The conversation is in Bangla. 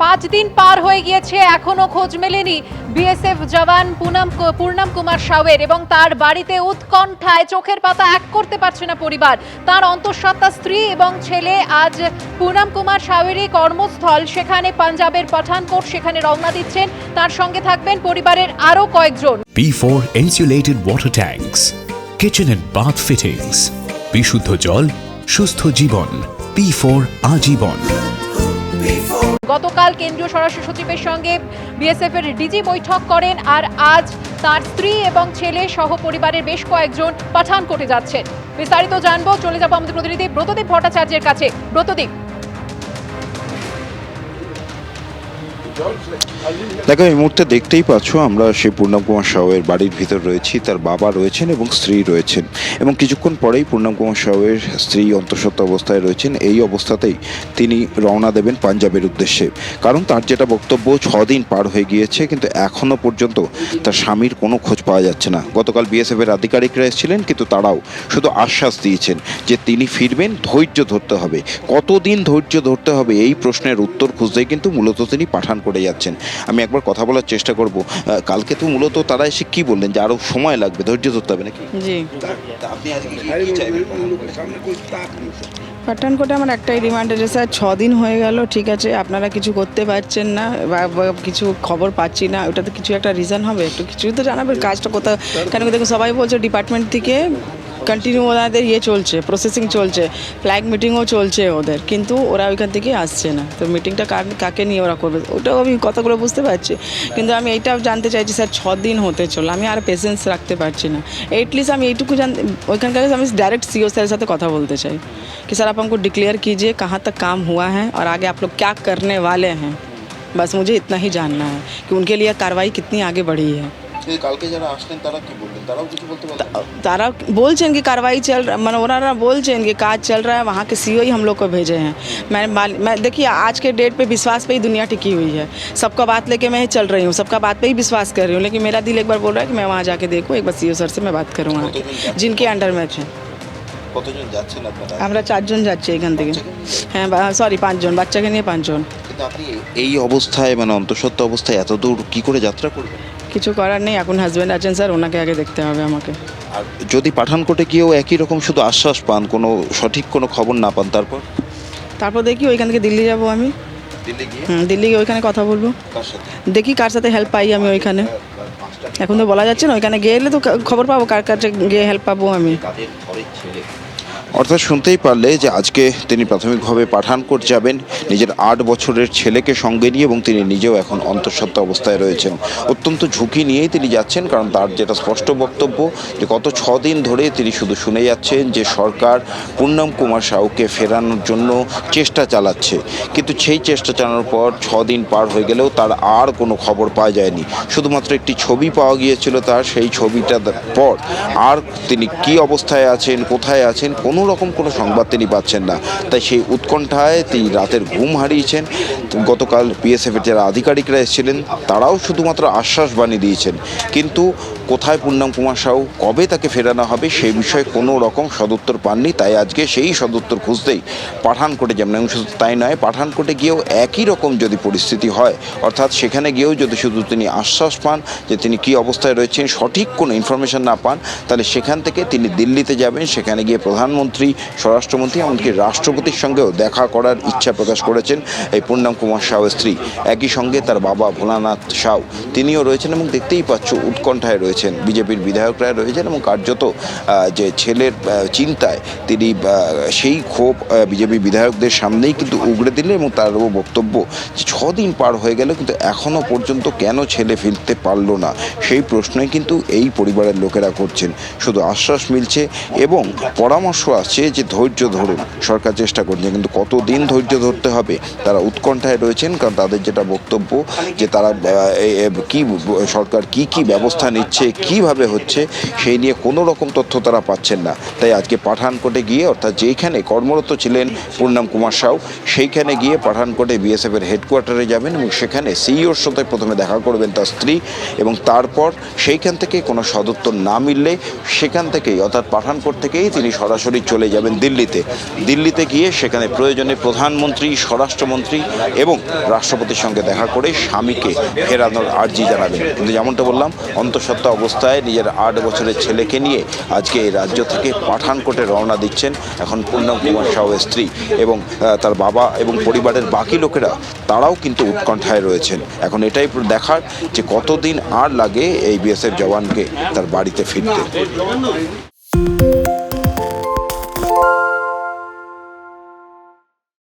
5 দিন পার হয়ে গিয়েছে, এখনো খোঁজ মেলেনি বিএসএফ জওয়ান পূর্ণাম কুমার সাউয়ের, এবং তার বাড়িতে উৎকণ্ঠায় চোখের পাতা এক করতে পারছে না পরিবার। তার অন্তঃসত্ত্বা স্ত্রী এবং ছেলে আজ পূর্ণাম কুমার সাউয়েরই কর্মস্থল সেখানে পাঞ্জাবের পাঠানকোট, সেখানে রওনা দিচ্ছেন। তার সঙ্গে থাকবেন পরিবারের আরো কয়েকজন। P4 insulated water tanks, kitchen and bath fittings, বিশুদ্ধ জল, সুস্থ জীবন, P4 আজীবন। গতকাল কেন্দ্রীয় স্বরাষ্ট্র সচিবের সঙ্গে বিএসএফ এর ডিজি বৈঠক করেন, আর আজ তার স্ত্রী এবং ছেলে সহ পরিবারের বেশ কয়েকজন পাঠানকোটে যাচ্ছেন। বিস্তারিত জানবো, চলে যাবো আমাদের প্রতিনিধি ব্রতদীপ ভট্টাচার্যের কাছে। ব্রতদীপ, দেখো, এই মুহূর্তে দেখতেই পাচ্ছ আমরা সেই পূর্ণাম কুমার সাউয়ের বাড়ির ভিতর রয়েছি। তার বাবা রয়েছেন এবং স্ত্রী রয়েছেন, এবং কিছুক্ষণ পরেই পূর্ণাম কুমার সাউয়ের স্ত্রী অন্তঃসত্ত্বা অবস্থায় রয়েছেন। এই অবস্থাতেই তিনি রওনা দেবেন পাঞ্জাবের উদ্দেশ্যে। কারণ তার যেটা বক্তব্য, 6 দিন পার হয়ে গিয়েছে কিন্তু এখনও পর্যন্ত তার স্বামীর কোনো খোঁজ পাওয়া যাচ্ছে না। গতকাল বিএসএফের আধিকারিকরা এসেছিলেন, কিন্তু তারাও শুধু আশ্বাস দিয়েছেন যে তিনি ফিরবেন, ধৈর্য ধরতে হবে। কতদিন ধৈর্য ধরতে হবে এই প্রশ্নের উত্তর খুঁজতেই কিন্তু মূলত তিনি পাঠান করে যাচ্ছেন। আমি একবার কথা বলার চেষ্টা করব। কালকে তো মূলত তারা এসে কি বললেন যে আরো সময় লাগবে, ধৈর্য ধরতে হবে নাকি? জি, আপনি আজকে কি চাইবেন? পাঠানকোটে আমার একটাই ডিমান্ড আছে স্যার, 6 দিন হয়ে গেল, ঠিক আছে, আপনারা কিছু করতে পারছেন না বা কিছু খবর পাচ্ছি না, ওটাতে কিছু একটা রিজন হবে, একটু কিছু তো জানাবেন কাজটা কোথাও। কেন দেখো সবাই বলছে ডিপার্টমেন্ট থেকে কন্টিনিউ ওনাদের চলছে, প্রসেসিং চলছে, ফ্ল্যাগ মিটিংও চলছে ওদের, কিন্তু ওরা ওইখান থেকে আসছে না। তো মিটিংটা কাকে নিয়ে ওরা করবে ওটাও আমি কথাগুলো বুঝতে পারছি, কিন্তু আমি এইটাও জানতে চাইছি স্যার, 6 দিন হতে চলো, আমি আর পেশেন্স রাখতে পারছি না। এটলিস্ট আমি এইটুকু ওইখানকার আমি ডাयरेक्ट सीओ স্যারের সাথে কথা বলতে চাই कि सर आप हमको डिक्लेयर कीजिए कहाँ तक काम हुआ है और आगे आप लोग क्या करने वाले हैं। बस मुझे इतना ही जानना है कि उनके लिए कार्रवाई कितनी आगे बढ़ी है। কালকে যারা আসলেন তারা কি বললেন? তারাও কিছু বলতে পারলেন? तारा बोलছেন कि कार्रवाई चल মানে ওনারা বলছেন कि काज चल रहा है, वहाँ के सीओ ही हम लोग को भेजे हैं। मैं देखिए आज के डेट पे विश्वास पे ही दुनिया टिकी हुई है। सबका बात लेके मैं चल रही हूँ, सबका बात पे ही विश्वास कर रही हूँ, लेकिन मेरा दिल एक बार बोल रहा है कि मैं वहाँ जाके देखूँ, एक बार सीओ सर से मैं बात करूँ वहाँ के जिनके अंडर में है। কতজন যাচ্ছেন আপনারা? আমরা 4 জন যাচ্ছি এখান থেকে। হ্যাঁ সরি 5 জন, বাচ্চাকে নিয়ে 5 জন। কিন্তু আপনি এই অবস্থায় মানে অন্তঃসত্ত্বা অবস্থায় এত দূর কি করে যাত্রা করবেন? কিছু করার নেই, এখন হাজব্যান্ড আছেন স্যার, ওনাকে আগে দেখতে হবে আমাকে। আর যদি পাঠানকোটে গিয়েও একই রকম শুধু আশ্বাস পান, কোনো সঠিক কোনো খবর না পান, তারপর দেখি ওইখান থেকে দিল্লি যাব আমি। দিল্লি গিয়ে দিল্লি গিয়ে ওইখানে কথা বলবো, কার সাথে? দেখি কার সাথে হেল্প পাই আমি ওইখানে। এখন তো বলা যাচ্ছে না, ওইখানে গেলে তো খবর পাবো কার কাছে গিয়ে হেল্প পাবো আমি। অর্থাৎ শুনতেই পারলে যে আজকে তিনি প্রাথমিকভাবে পাঠানকোট যাবেন নিজের 8 বছরের ছেলেকে সঙ্গে নিয়ে, এবং তিনি নিজেও এখন অন্তঃসত্ত্বা অবস্থায় রয়েছেন। অত্যন্ত ঝুঁকি নিয়েই তিনি যাচ্ছেন, কারণ তার যেটা স্পষ্ট বক্তব্য যে গত 6 দিন ধরে তিনি শুধু শুনে যাচ্ছেন যে সরকার পূর্ণাম কুমার সাউকে ফেরানোর জন্য চেষ্টা চালাচ্ছে, কিন্তু সেই চেষ্টা চালানোর পর 6 দিন পার হয়ে গেলেও তার আর কোনো খবর পাওয়া যায়নি। শুধুমাত্র একটি ছবি পাওয়া গিয়েছিল তার, সেই ছবিটার পর আর তিনি কি অবস্থায় আছেন, কোথায় আছেন, কোনো রকম কোনো সংবাদ তিনি পাচ্ছেন না। তাই সেই উৎকণ্ঠায় তিনি রাতের ঘুম হারিয়েছেন। গতকাল বিএসএফের যারা আধিকারিকরা এসেছিলেন তারাও শুধুমাত্র আশ্বাস বাণী দিয়েছেন, কিন্তু কোথায় পূর্ণাম কুমার সাউ, কবে তাকে ফেরানো হবে সেই বিষয়ে কোনো রকম সদুত্তর পাননি। তাই আজকে সেই সদুত্তর খুঁজতেই পাঠানকোটে যাবেন, এবং শুধু তাই নয়, পাঠানকোটে গিয়েও একই রকম যদি পরিস্থিতি হয়, অর্থাৎ সেখানে গিয়েও যদি শুধু তিনি আশ্বাস পান যে তিনি কী অবস্থায় রয়েছেন, সঠিক কোনো ইনফরমেশন না পান, তাহলে সেখান থেকে তিনি দিল্লিতে যাবেন। সেখানে গিয়ে প্রধানমন্ত্রী, স্বরাষ্ট্রমন্ত্রী, এমনকি রাষ্ট্রপতির সঙ্গেও দেখা করার ইচ্ছা প্রকাশ করেছেন এই পূর্ণাম কুমার সাউয়ের স্ত্রী। একই সঙ্গে তার বাবা ভোলানাথ সাউ তিনিও রয়েছেন, এবং দেখতেই পাচ্ছ উৎকণ্ঠায় রয়েছেন। বিজেপির বিধায়করা রয়েছেন, এবং কার্যত যে ছেলের চিন্তায় তিনি সেই ক্ষোভ বিজেপি বিধায়কদের সামনেই কিন্তু উগড়ে দিলেন, এবং তারও বক্তব্য যে 6 দিন পার হয়ে গেল কিন্তু এখনও পর্যন্ত কেন ছেলে ফিরতে পারল না, সেই প্রশ্নই কিন্তু এই পরিবারের লোকেরা করছেন। শুধু আশ্বাস মিলছে এবং পরামর্শ আসছে যে ধৈর্য ধরুন, সরকার চেষ্টা করছে, কিন্তু কতদিন ধৈর্য ধরতে হবে তারা উৎকণ্ঠায় রয়েছেন। কারণ তাদের যেটা বক্তব্য যে তারা কি সরকার কি ব্যবস্থা নিচ্ছে, কিভাবে হচ্ছে সেই নিয়ে কোনো রকম তথ্য তারা পাচ্ছেন না। তাই আজকে পাঠানকোটে গিয়ে, অর্থাৎ যেইখানে কর্মরত ছিলেন পূর্ণাম কুমার সাউ, সেইখানে গিয়ে পাঠানকোটে বিএসএফের হেডকোয়ার্টারে যাবেন এবং সেখানে সিইওর সাথে প্রথমে দেখা করবেন তার স্ত্রী, এবং তারপর সেইখান থেকে কোনো সদুত্তর না মিললে সেখান থেকেই, অর্থাৎ পাঠানকোট থেকেই তিনি সরাসরি চলে যাবেন দিল্লিতে গিয়ে সেখানে প্রয়োজনে প্রধানমন্ত্রী, স্বরাষ্ট্রমন্ত্রী এবং রাষ্ট্রপতির সঙ্গে দেখা করে স্বামীকে ফেরানোর আর্জি জানাবেন। কিন্তু যেমনটা বললাম, অন্তঃসত্ত্বা অবস্থায় নিজের 8 বছরের ছেলেকে নিয়ে আজকে এই রাজ্য থেকে পাঠানকোটে রওনা দিচ্ছেন এখন পূর্ণাম কুমার সাউয়ের স্ত্রী, এবং তার বাবা এবং পরিবারের বাকি লোকেরা তারাও কিন্তু উৎকণ্ঠায় রয়েছেন। এখন এটাই দেখার যে কতদিন আর লাগে এই বিএসএফ জওয়ানকে তার বাড়িতে ফিরতে।